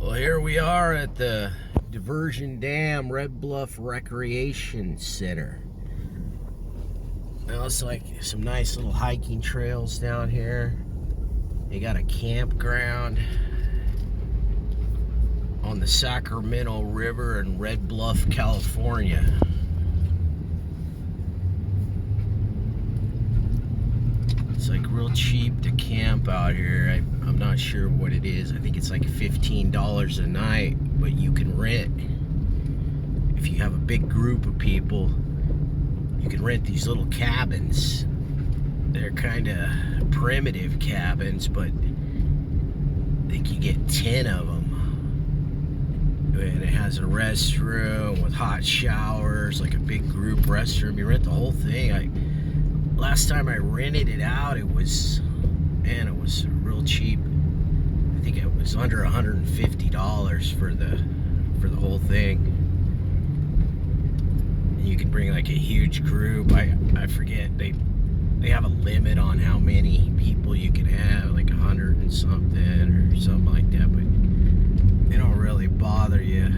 Well, here we are at the Diversion Dam Red Bluff Recreation Center. Now it's like some nice little hiking trails down here. They got a campground on the Sacramento River in Red Bluff, California. It's like real cheap to camp out here. I'm not sure what it is. I think it's like $15 a night, but you can rent. If you have a big group of people, you can rent these little cabins. They're kind of primitive cabins, but I think you get 10 of them. And it has a restroom with hot showers, like a big group restroom. You rent the whole thing. Last time I rented it out, it was real cheap. I think it was under $150 for the whole thing. And you can bring like a huge group. I forget, they have a limit on how many people you can have, like 100 and something or something like that, but they don't really bother you.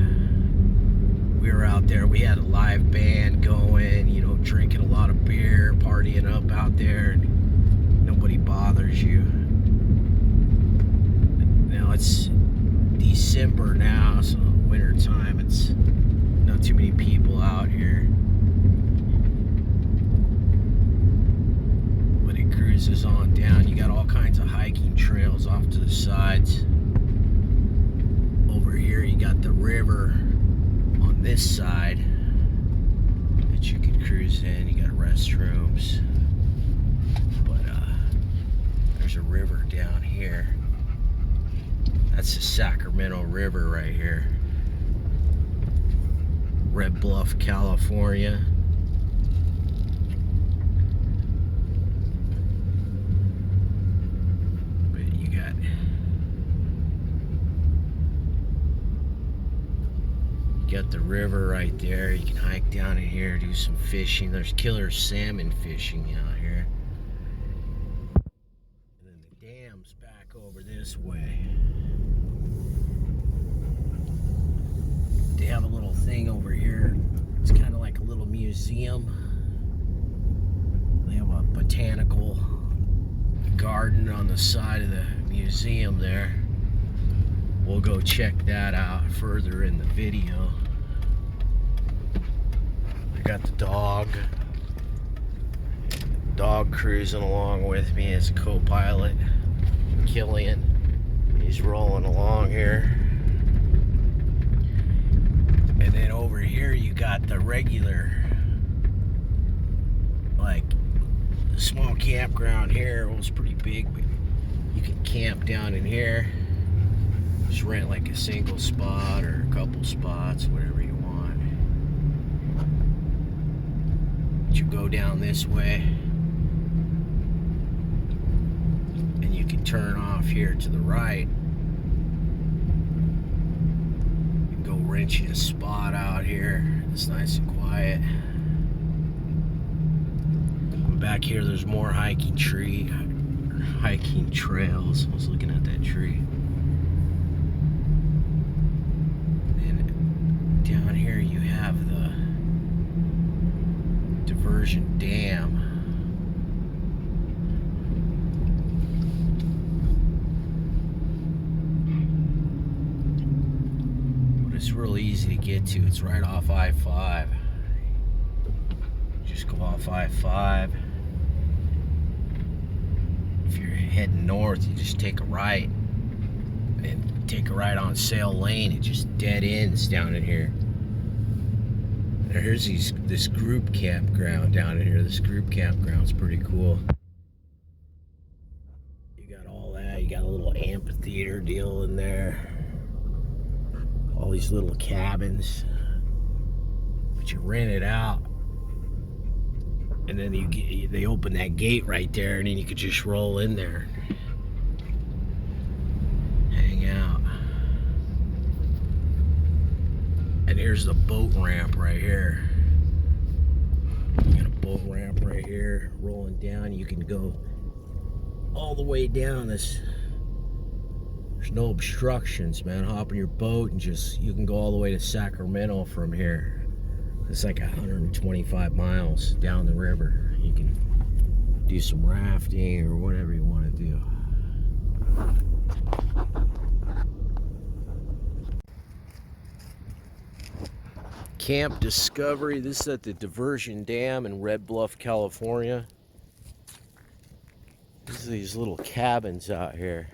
We were out there, we had a live band going, you know, drinking a lot of beer, partying up out there, and nobody bothers you. Now it's December now, so winter time, it's not too many people out here. But it cruises on down. You got all kinds of hiking trails off to the sides. Over here you got the river on this side that you can cruise in. You got restrooms, but there's a river down here. That's the Sacramento River right here. Red Bluff, California. But you got the river right there. You can hike down in here, do some fishing. There's killer salmon fishing out here. And then the dam's back over this way. They have a little thing over here. It's kind of like a little museum. They have a botanical garden on the side of the museum there. We'll go check that out further in the video. I got the dog cruising along with me as a co-pilot. Killian, he's rolling along here. And then over here you got the regular, like, small campground here. Well, it's pretty big, but you can camp down in here. Just rent like a single spot or a couple spots, whatever you want. But you go down this way, and you can turn off here to the right and go rent you a spot out here. It's nice and quiet. Back here, there's more hiking trails. I was looking at that tree. Down here you have the Diversion Dam. But it's real easy to get to. It's right off I-5. Just go off I-5. If you're heading north, you just take a right. And take a right on Sail Lane. It just dead ends down in here. Here's this group campground down in here. This group campground's pretty cool. You got all that. You got a little amphitheater deal in there. All these little cabins. But you rent it out. And then they open that gate right there, and then you could just roll in there. Hang out. And here's the boat ramp right here. You got a boat ramp right here, rolling down. You can go all the way down this. There's There's no obstructions, man. Hop in your boat and you can go all the way to Sacramento from here. It's like 125 miles down the river. You can do some rafting or whatever you want to do. Camp Discovery. This is at the Diversion Dam in Red Bluff, California. These are these little cabins out here.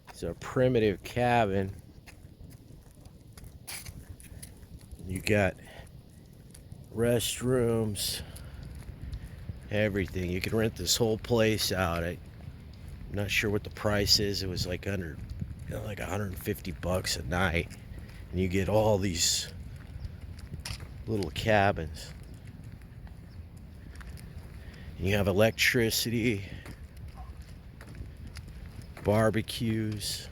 It's a primitive cabin. You got restrooms, everything. You can rent this whole place out. I'm not sure what the price is. It was like under, like $150 a night, and you get all these little cabins. And you have electricity, barbecues,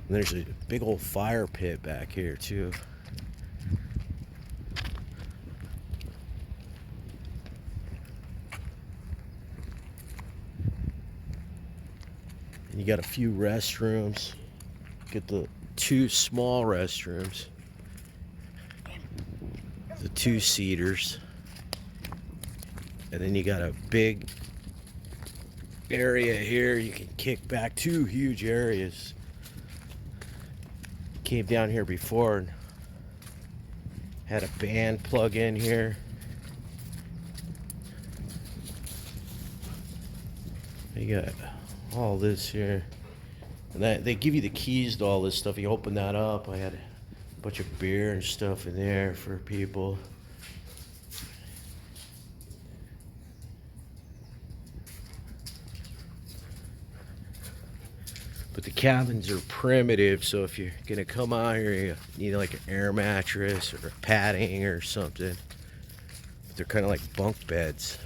and there's a big old fire pit back here too. And you got a few restrooms. Get the 2 small restrooms, the 2-seaters, and then you got a big area here you can kick back. 2 huge areas. Came down here before and had a band plug in here. You got all this here, and they give you the keys to all this stuff. You open that up. I had a bunch of beer and stuff in there for people. But the cabins are primitive, so if you're gonna come out here, you need like an air mattress or a padding or something. But they're kind of like bunk beds.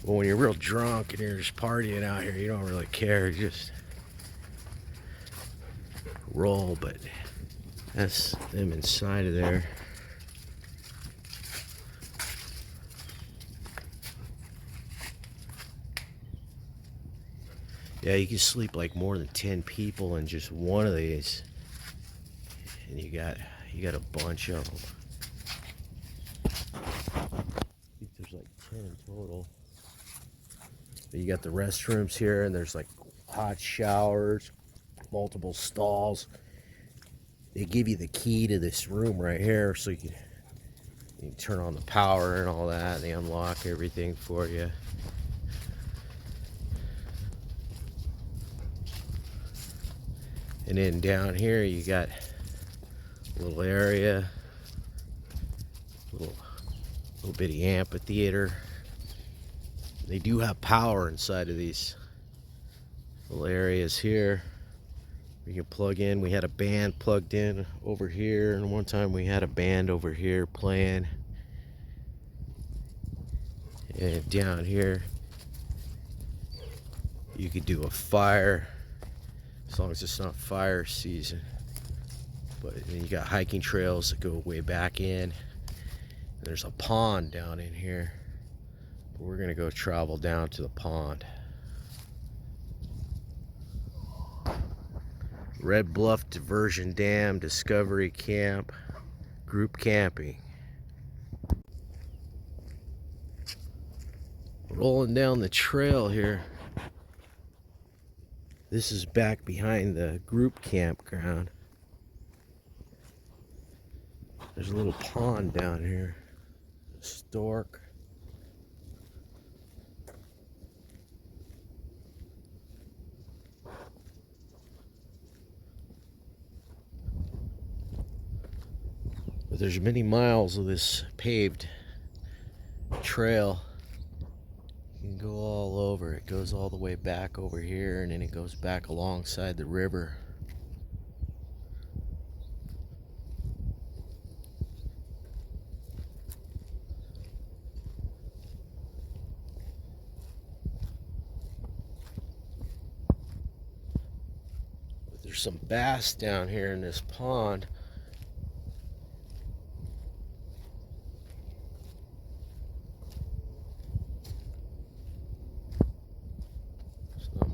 Well, when you're real drunk and you're just partying out here, you don't really care. You just roll. But that's them inside of there. Yeah, you can sleep like more than 10 people in just one of these, and you got a bunch of them. I think there's like 10 in total. But you got the restrooms here, and there's like hot showers, multiple stalls. They give you the key to this room right here, so you can turn on the power and all that. They unlock everything for you. And then down here you got a little area, little bitty amphitheater. They do have power inside of these little areas here. You can plug in. We had a band plugged in over here, and one time we had a band over here playing. And down here you could do a fire, as long as it's not fire season. But then you got hiking trails that go way back in. And there's a pond down in here. But we're gonna go travel down to the pond. Red Bluff Diversion Dam Discovery Camp, group camping. Rolling down the trail here. This is back behind the group campground. There's a little pond down here. Stork. But there's many miles of this paved trail. You can go all over. It goes all the way back over here, and then it goes back alongside the river. But there's some bass down here in this pond.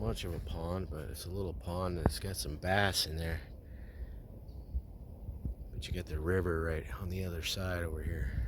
much of a pond, but it's a little pond and it's got some bass in there. But you got the river right on the other side over here.